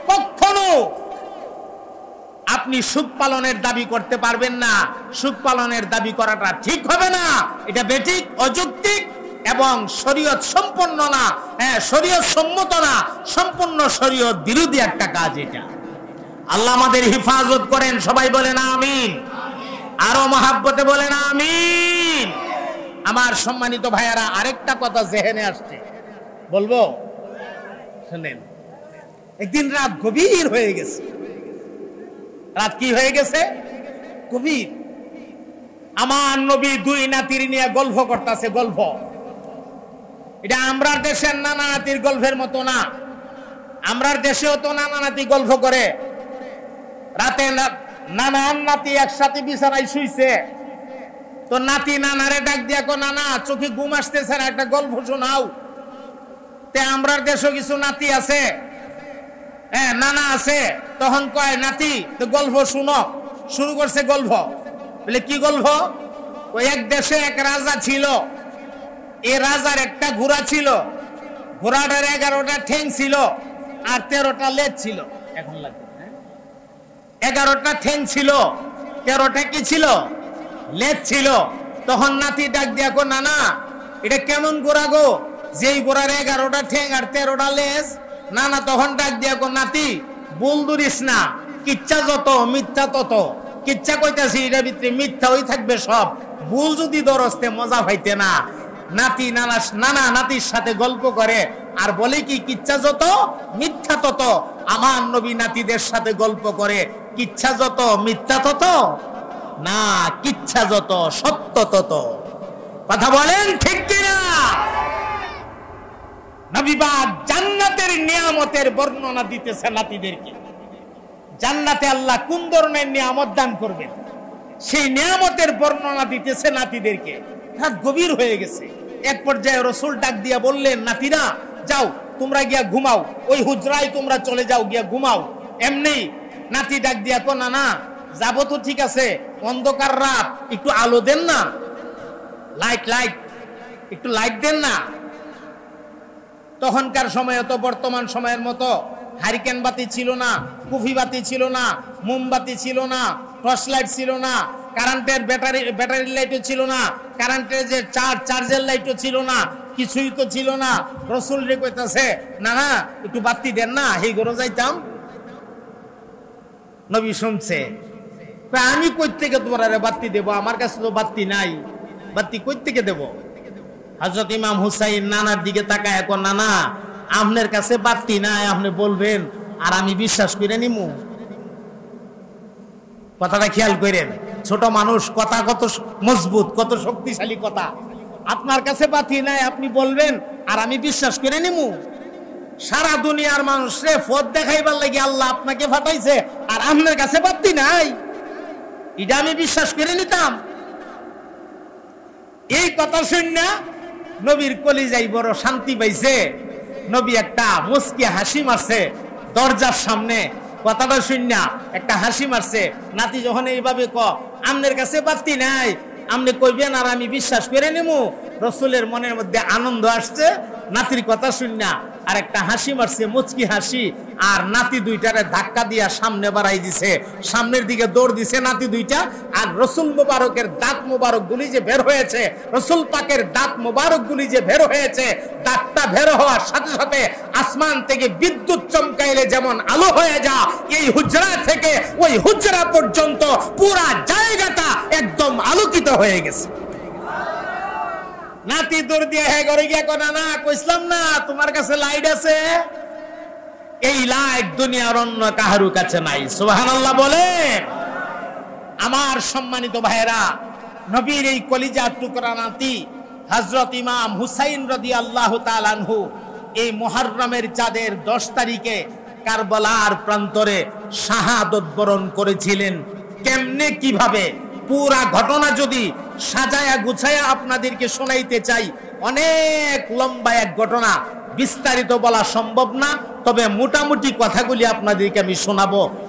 কখনো আপনি সুখ পালনের দাবি করতে পারবেন না। সুখ পালনের দাবি করাটা ঠিক হবে না, এটা বেঠিক, অযৌক্তিক এবং শরীয়ত সম্পন্ন না, হ্যাঁ শরীয়ত সম্মত না, সম্পূর্ণ শরীয়ত বিরোধী একটা কাজ এটা। আল্লাহ আমাদের হিফাজত করেন, সবাই বলেন আমিন, আরো মহাব্বতে বলেন আমিন। আমার সম্মানিত ভাইয়ারা, আরেকটা কথা জেহেনে আসছে, বলবো শুনেন। একদিন রাত গভীর হয়ে গেছে। রাত কি হয়ে গেছে? গভীর। আমার নবী দুই নাতির নিয়ে গল্প করতেছে। গল্প এটা আমরার দেশের নানা নাতির গল্পের মতো না। আমরার দেশেও তো নানা নাতি গল্প করে। রাতে নানা নাতি একসাথে বিছানায় শুইছে, তো নাতি নানারে ডাক দিয়া কো, নানা চোখে ঘুম আসতেছে না, একটা গল্প শোনাও। তে আমরার দেশও কিছু নাতি আছে, হ্যাঁ নানা আছে, তখন কয় নাতি তো গল্প শুনো। শুরু করছে গল্প। বলে কি গল্প? ওই এক দেশে এক রাজা ছিল। এই রাজার একটা ঘোড়া ছিল, ঘোড়াটার 11টা ঠ্যাং ছিল আর 13টা লেজ ছিল। এখন লাগবে 11টা ঠ্যাং ছিল, 13টা কি ছিল? লেজ ছিল। তখন নাতি ডাক দিয়া কো, নানা এটা কেমন ঘোড়া গো, যেই ঘোড়ার 11টা ঠ্যাং আর 13টা লেজ? নানা তখন ডাক দিয়া কো, নাতি ভুল ধরিস না, কিচ্ছা যত মিথ্যা তত। কিচ্ছা কইতাছি এটার ভিতরে মিথ্যা হই থাকবে সব, ভুল যদি দরস্তে মজা পাইতে না। নাতি নানা নাতির সাথে গল্প করে আর বলে কি, কিচ্ছা যত মিথ্যা তত। আমার নবী নাতিদের সাথে গল্প করে, কিচ্ছা যত মিথ্যা তত না, কিচ্ছা যত সত্য তত। কথা বলেন ঠিক কিনা? নবীবাদ জান্নাতের নিয়ামতের বর্ণনা দিতেছে নাতিদেরকে। জান্নাতে আল্লাহ কোন ধরনের নিয়ামত দান করবেন সেই নিয়ামতের বর্ণনা দিতেছে নাতিদেরকে। রাত গভীর হয়ে গেছে। এক পর্যায়ে রাসূল ডাক দিয়া বললেন, নাতিরা যাও তোমরা গিয়া ঘুমাও, ওই হুজরায় তোমরা চলে যাও, গিয়া ঘুমাও। এমনি নাতি ডাক দিয়া কো, না যাবো তো ঠিক আছে, অন্ধকার রাত, একটু আলো দেন না, লাইট একটু লাইট দেন না। তখনকার সময়ে তো বর্তমান সময়ের মতো হারিকেন বাতি ছিল না, কুফি বাতি ছিল না, মোমবাতি ছিল না, টর্চ লাইট ছিল না, কারেন্টের ব্যাটারি লাইটও ছিল না, কারেন্টের যে চার্জের লাইটও ছিল না, কিছুই তো ছিল না। রাসূল রে কইতাছে, না একটু বাতি দেন না, এই ঘরে যাইতাম। নবী শুনছে, আমি কই থেকে তোমার বাতি দেব, আমার কাছে তো বাতি নাই, বাতি কই থেকে দেব? হযরত ইমাম হুসাইন নানার দিকে তাকায় কো, নানা আপনার কাছে বাতি নাই, আপনি বলবেন আর আমি বিশ্বাস করে নিমু? কথাটা খেয়াল করেন, ছোট মানুষ, কথা কত মজবুত, কত শক্তিশালী কথা। আপনার কাছে বাতি নাই, আপনি বলবেন আর আমি বিশ্বাস করে নিমু? সারা দুনিয়ার মানুষরে পথ দেখাইবার লাগি আল্লাহ আপনাকে পাঠাইছে, আর আপনার কাছে বাতি নাই, এটা আমি বিশ্বাস করে নিতাম? এই কথা শুনে নবীর কলিজায় বড় শান্তি পাইছে। নবী একটা মুস্কি হাসি মারছে দরজার সামনে। কথাটা শুনে একটা হাসি মারছে। নাতি যখন এইভাবে আমনের কাছে বাতি নাই, আমনে কইবেন আর আমি বিশ্বাস করে নিমু? রাসূলের মনের মধ্যে আনন্দ আসছে নাতির কথা শুনে, আর একটা হাসি মারছে, মুচকি হাসি। আর নাতি দুইটারে ধাক্কা দিয়া সামনে বাড়াই দিছে, সামনের দিকে দৌড় দিছে নাতি দুইটা। আর রাসূল মুবারকের দাঁত মুবারক গুলি যে বের হয়েছে, রাসূল পাকের দাঁত মুবারক গুলি যে বের হয়েছে, দাঁতটা বের হওয়ার সাথে সাথে আসমান থেকে বিদ্যুৎ চমকাইলে যেমন আলো হয়ে যা, এই হুজরা থেকে ওই হুজরা পর্যন্ত পুরা জায়গাটা একদম আলোকিত হয়ে গেছে। নাতি দৌড় দিয়ে হ্যাঁ ঘরে গিয়া কোনা, না কইছিলাম না তোমার কাছে লাইট আছে? এই লাইট দুনিয়ার অন্য কাহারু কাছে নাই। সুবহানাল্লাহ বলেন। আমার সম্মানিত ভাইরা, নবীর এই কলিজার টুকরা নাতি হযরত ইমাম হুসাইন রাদিয়াল্লাহু তাআলা আনহু এই মুহররমের চাঁদের 10 তারিখে কারবালার প্রান্তরে শাহাদত বরণ করেছিলেন। কেমনে কিভাবে পুরা ঘটনা যদি সাজায়া গুছায়া আপনাদেরকে শোনাইতে চাই, অনেক লম্বা এক ঘটনা, বিস্তারিত বলা সম্ভব না, তবে মোটামুটি কথাগুলি আপনাদেরকে আমি শোনাবো।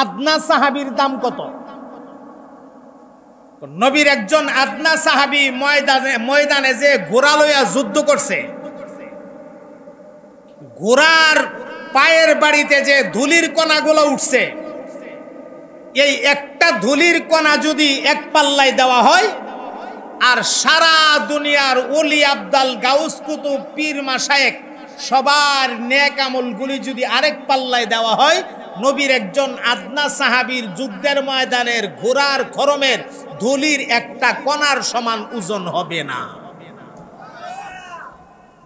আদনা সাহাবীর দাম কত? নবীর একজন আদনা সাহাবী ময়দানে যে ঘোড়া লইয়া যুদ্ধ করছে, ঘোড়ার পায়ের বাড়িতে যে ধুলির কণাগুলো উঠছে, এই একটা ধুলির কণা যদি এক পাল্লায় দেওয়া হয়, আর সারা দুনিয়ার ওলি আবদাল গাউস কুতুব পীর মাশায়েখ সবার নেক আমলগুলি যদি আরেক পাল্লায় দেওয়া হয়, নবীর একজন আদনা সাহাবীর যুদ্ধের ময়দানের ঘোড়ার খরমের ধুলির একটা কণার সমান ওজন হবে না।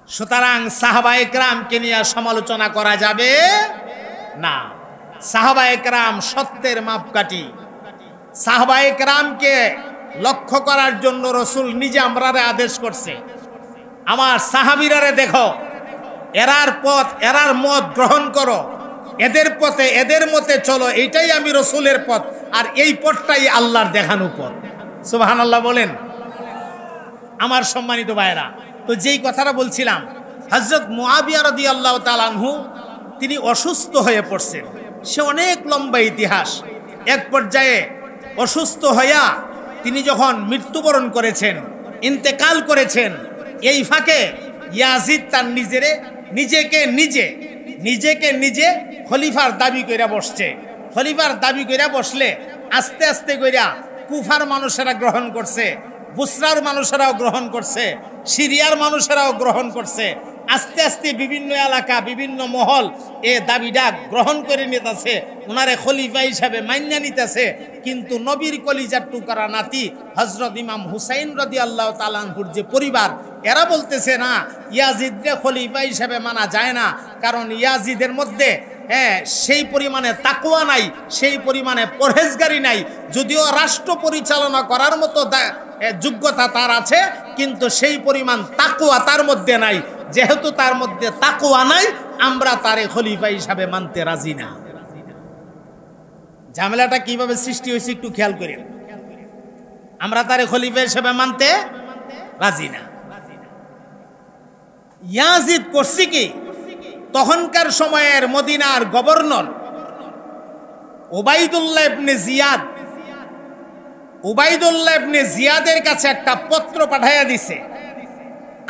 সুতরাং সাহাবায়ে কেরামকে নিয়ে সমালোচনা করা যাবে না। সাহাবায়ে কেরাম সত্যের মাপকাঠি। সাহাবায়ে কেরামকে লক্ষ্য করার জন্য রসুল নিজে আমরারে আদেশ করছে, আমার সাহাবীরারে দেখো, এরার পথ এরার মত গ্রহণ করো, এদের পথে এদের মতে চলো, এইটাই আমি রসুলের পথ, আর এই পথটাই আল্লাহর দেখানো পথ। সুবহানাল্লাহ বলেন। আমার সম্মানিত ভাইরা, তো যেই কথাটা বলছিলাম, হযরত মুআবিয়া রাদিয়াল্লাহু তাআলা আনহু তিনি অসুস্থ হয়ে পড়ছেন। সে অনেক লম্বা ইতিহাস। এক পর্যায়ে অসুস্থ হইয়া তিনি যখন মৃত্যুবরণ করেছেন, ইন্তেকাল করেছেন, এই ফাঁকে ইয়াজিদ তার নিজেকে নিজে খলিফার দাবি কইরা বসছে। খলিফার দাবি কইরা বসলে আস্তে আস্তে কইরা কুফার মানুষেরা গ্রহণ করছে, বুসরার মানুষেরাও গ্রহণ করছে, সিরিয়ার মানুষেরাও গ্রহণ করছে। আস্তে আস্তে বিভিন্ন এলাকা, বিভিন্ন মহল এ দাবিটা গ্রহণ করে নিতেছে, ওনারে খলিফা হিসাবে মাইনা নিতেছে। কিন্তু নবীর কলিজার টুকরা নাতি হযরত ইমাম হুসাইন রাদিয়াল্লাহু তাআলা আনহুর যে পরিবার, এরা বলতেছে না, ইয়াজিদকে খলিফা হিসাবে মানা যায় না, কারণ ইয়াজিদের মধ্যে সেই পরিমাণে তাকওয়া নাই, সেই পরিমাণে পরহেজগারি নাই। যদিও রাষ্ট্র পরিচালনা করার মতো যোগ্যতা তার আছে, কিন্তু সেই পরিমাণ তাকওয়া তার মধ্যে নাই। যেহেতু তার মধ্যে তাকওয়া নাই, আমরা তারে খলিফা হিসাবে মানতে রাজি না। ঝামেলাটা কিভাবে সৃষ্টি হয়েছে একটু খেয়াল করেন। আমরা তারে খলিফা হিসাবে মানতে রাজি না। ইয়াজিদ করছে কি, তখনকার সময়ের মদিনার গভর্নর উবাইদুল্লাহ ইবনে জিয়াদের কাছে একটা পত্র পাঠাইয়া দিছে,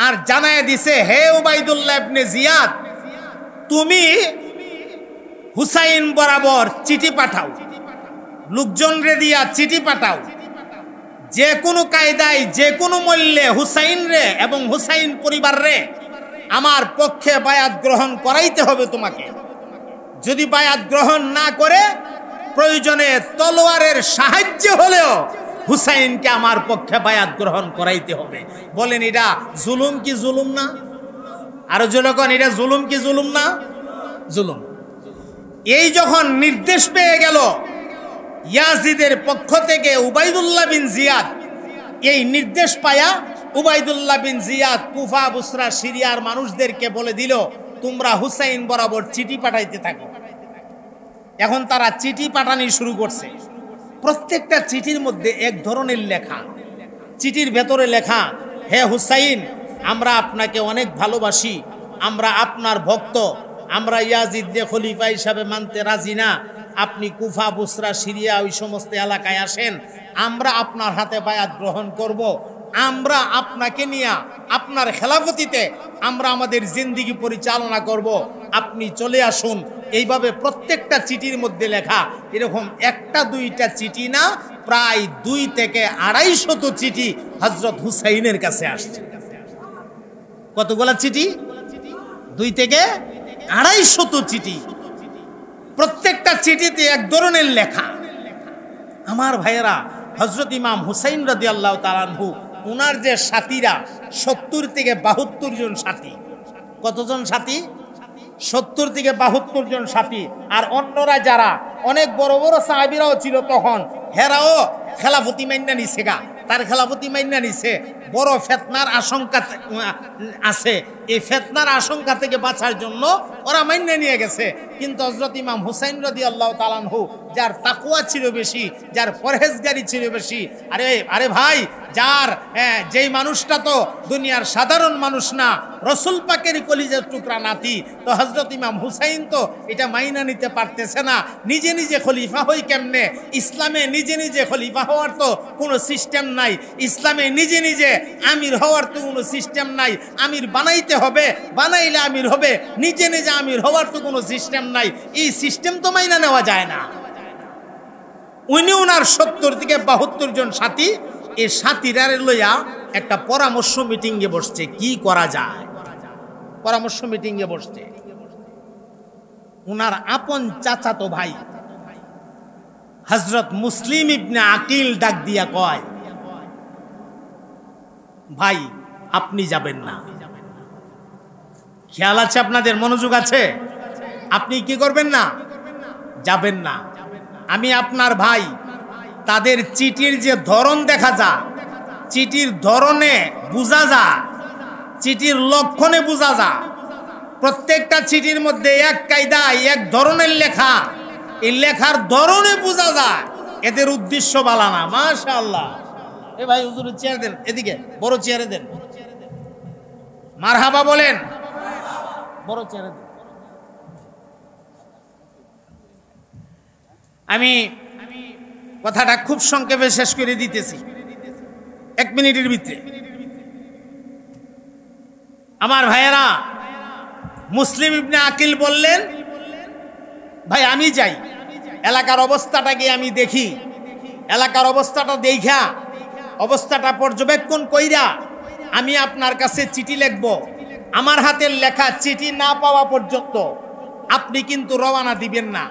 আর জানাইয়া দিছে, হে উবাইদুল্লাহ ইবনে জিয়াদ, তুমি হুসাইন বরাবর চিঠি পাঠাও, লোকজন রে দিয়া চিঠি পাঠাও, যে কোনো কায়দায় যে কোনো মূল্যে হুসাইন রে এবং হুসাইন পরিবার রে আমার পক্ষে বায়াত গ্রহণ করাইতে হবে তোমাকে। যদি বায়াত গ্রহণ না করে, প্রয়োজনে তলোয়ারের সাহায্য হলেও হুসাইনকে আমার পক্ষে বায়াত গ্রহণ করাইতে হবে। বলেন, এটা জুলুম কি জুলুম না? আরো জনগণ, এটা জুলুম কি জুলুম না? জুলুম। এই যখন নির্দেশ পেয়ে গেল ইয়াজিদের পক্ষ থেকে উবাইদুল্লাহ বিন জিয়াদ, এই নির্দেশ পায়া উবাইদুল্লাহ বিন জিয়াদ কুফা, বুসরা, সিরিয়ার মানুষদেরকে বলে দিল, তোমরা হুসাইন বরাবর চিঠি পাঠাইতে থাকো। এখন তারা চিঠি পাঠানি শুরু করছে। প্রত্যেকটা চিঠির মধ্যে এক ধরনের লেখা। চিঠির ভেতরে লেখা, হে হুসাইন, আমরা আপনাকে অনেক ভালোবাসি, আমরা আপনার ভক্ত, আমরা ইয়াজিদকে খলিফা হিসাবে মানতে রাজি না। আপনি কুফা, বুসরা, সিরিয়া ওই সমস্ত এলাকায় আসেন, আমরা আপনার হাতে বায়াত গ্রহণ করব, আমরা আপনাকে নিয়ে আপনার খেলাফতিতে আমরা আমাদের জিন্দেগি পরিচালনা করব, আপনি চলে আসুন। এইভাবে প্রত্যেকটা চিঠির মধ্যে লেখা। এরকম একটা দুইটা চিঠি না, প্রায় 2 থেকে 250 চিঠি হযরত হুসাইনের কাছে আসছে। কতগুলা চিঠি? 2 থেকে 250 চিঠি। প্রত্যেকটা চিঠিতে এক ধরনের লেখা। আমার ভাইয়েরা, হযরত ইমাম হুসাইন রাদিয়াল্লাহু তাআলা আনহু, উনার যে সাথীরা 70 থেকে 72 জন সাথী। কতজন সাথী? 70 থেকে 72 জন সাথী। আর অন্যরা যারা অনেক বড় বড় সাহাবীরাও ছিল তখন, হেরাও খেলাফতি মাইন্না নিছে গা, তার খেলাফতি মাইন্না নিছে। বড় ফিতনার আশঙ্কা আছে, এই ফিতনার আশঙ্কা থেকে বাঁচার জন্য ওরা মাইন্না নিয়ে গেছে। কিন্তু হযরত ইমাম হুসাইন রাদিয়াল্লাহু তাআলা আনহু, যার তাকওয়া ছিল বেশি, যার পরহেজগারি ছিল বেশি, আরে ভাই, যার যেই মানুষটা তো দুনিয়ার সাধারণ মানুষ না, রসুল পাকেরই কলিজার টুকরা নাতি, তো হযরত ইমাম হুসাইন তো এটা মাইনা নিতে পারতেছে না। নিজে নিজে খলিফা হই কেমনে? ইসলামে নিজে নিজে খলিফা হওয়ার তো কোনো সিস্টেম নাই, ইসলামে নিজে নিজে আমির হওয়ার তো কোনো সিস্টেম নাই। আমির বানাইতে হবে, বানাইলে আমির হবে, নিজে নিজে আমির হওয়ার তো কোনো সিস্টেম নাই। এই সিস্টেম তো মাইনা নেওয়া যায় না। উনি ওনার 70 থেকে 72 জন সাথী, এই সাথীরারে লইয়া একটা পরামর্শ মিটিংয়ে বসছে, কি করা যায়। পরামর্শ মিটিংয়ে বসছে। উনার আপন চাচাতো ভাই হযরত মুসলিম ইবনে আকিল ডাক দিয়া কয়, ভাই আপনি যাবেন না। খেয়াল আছে আপনাদের? মনোযোগ আছে? আপনি কি করবেন না? যাবেন না। আমি আপনার ভাই, তাদের চিঠির যে ধরন দেখা যায়, চিঠির ধরনে বোঝা যায়, চিঠির লক্ষণে বোঝা যায়। প্রত্যেকটা চিঠির মধ্যে এক কায়দায় এক ধরনের লেখা, এই লেখার ধরনে বোঝা যায় এদের উদ্দেশ্য বালা না। মাশাআল্লাহ। এ ভাই হুজুরের চেয়ার দেন, এদিকে বড় চেয়ারে দেন, মারহাবা বলেন, বড় চেয়ারে দেন। আমি কথাটা খুব সংক্ষেপে শেষ করে দিতেছি, 1 মিনিটের ভিতরে। আমার ভাইয়েরা, মুসলিম ইবনে আকিল বললেন, ভাই আমি যাই, এলাকার অবস্থাটা গিয়ে আমি দেখি, এলাকার অবস্থাটা দেখা, অবস্থাটা পর্যবেক্ষণ কইরা আমি আপনার কাছে চিঠি লিখব। আমার হাতের লেখা চিঠি না পাওয়া পর্যন্ত আপনি কিন্তু রওনা দিবেন না।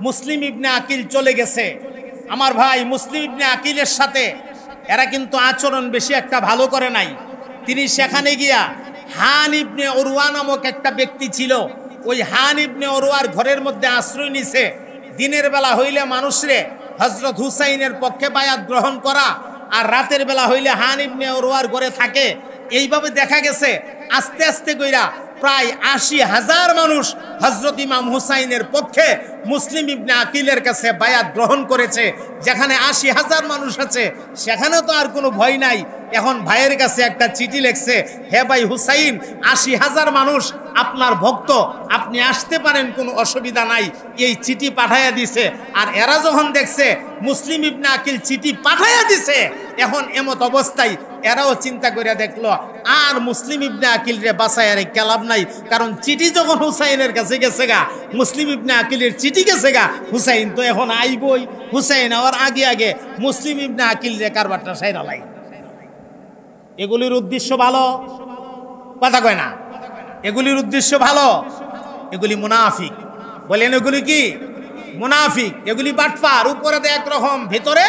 মুসলিম ইবনে আকিল চলে গেছে। আমার ভাই মুসলিম ইবনে আকিলের সাথে এরা কিন্তু আচরণ বেশি একটা ভালো করে নাই। তিনি সেখানে গিয়া হান ইবনে উরওয়া নামক একটা ব্যক্তি ছিল, ওই হান ইবনে উরওয়ার ঘরের মধ্যে আশ্রয় নিছে। দিনের বেলা হইলে মানুষরে হযরত হুসাইনের পক্ষে বায়াত গ্রহণ করা, আর রাতের বেলা হইলে হান ইবনে উরওয়ার ঘরে থাকে। এইভাবে দেখা গেছে আস্তে আস্তে কইরা প্রায় 80,000 মানুষ হযরত ইমাম হুসাইনের পক্ষে মুসলিম ইবনে আকিলের কাছে বায়াত গ্রহণ করেছে। যেখানে 80,000 মানুষ আছে সেখানে তো আর কোনো ভয় নাই। এখন ভাইয়ের কাছে একটা চিঠি লিখছে, হে ভাই হুসাইন, 80,000 মানুষ আপনার ভক্ত, আপনি আসতে পারেন, কোনো অসুবিধা নাই। এই চিঠি পাঠাইয়া দিছে। আর এরা যখন দেখছে মুসলিম ইবনে আকিল চিঠি পাঠাইয়া দিছে, এখন এমত অবস্থায় এরাও চিন্তা করে দেখলো আর মুসলিম ইবনে আকিল রে বাঁচায় আর কেলাব নাই। কারণ চিঠি যখন হুসাইনের কাছে গেছে গা, মুসলিম ইবনে আকিলের চিঠি গেছে গা, হুসাইন তো এখন আইবই। হুসাইন আবার আগে আগে মুসলিম ইবনে আকিল রে কারবারটা সাইরা লাই। এগুলির উদ্দেশ্য ভালো, কথা কয় না? এগুলির উদ্দেশ্য ভালো, এগুলি মুনাফিক। বলেন এগুলি কি? মুনাফিক। এগুলি বাটপার, উপরে একরকম ভিতরে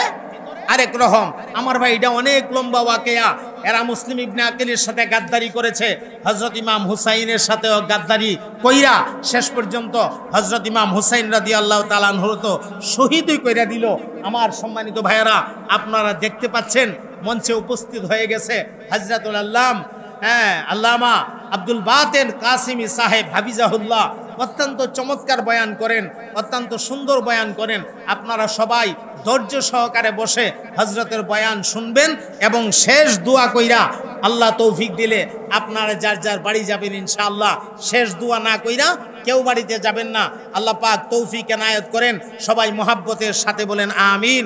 আরেক রকম। আমার ভাই এটা অনেক লম্বা ওয়াকিয়া। এরা মুসলিম ইবনে আকিলের সাথে গাদ্দারি করেছে, হযরত ইমাম হুসাইনের সাথেও গাদ্দারি কইরা শেষ পর্যন্ত হযরত ইমাম হুসাইন রাদিয়াল্লাহু তাআলা আনহু তো শহীদই কইরা দিল। আমার সম্মানিত ভাইয়েরা, আপনারা দেখতে পাচ্ছেন মঞ্চে উপস্থিত হয়ে গেছে হযরতুল আল্লাম আল্লামা আব্দুল বাতেন কাসিমি সাহেব হাফিজাহুল্লাহ। অত্যন্ত চমৎকার বয়ান করেন, অত্যন্ত সুন্দর বয়ান করেন। আপনারা সবাই ধৈর্য সহকারে বসে হযরতের বয়ান শুনবেন এবং শেষ দোয়া কইরা আল্লাহ তৌফিক দিলে আপনারা যার যার বাড়ি যাবেন ইনশাআল্লাহ। শেষ দোয়া না কইরা কেউ বাড়িতে যাবেন না। আল্লাহ পাক তৌফিক এনায়েত করেন। সবাই মুহাব্বতের সাথে বলেন আমিন।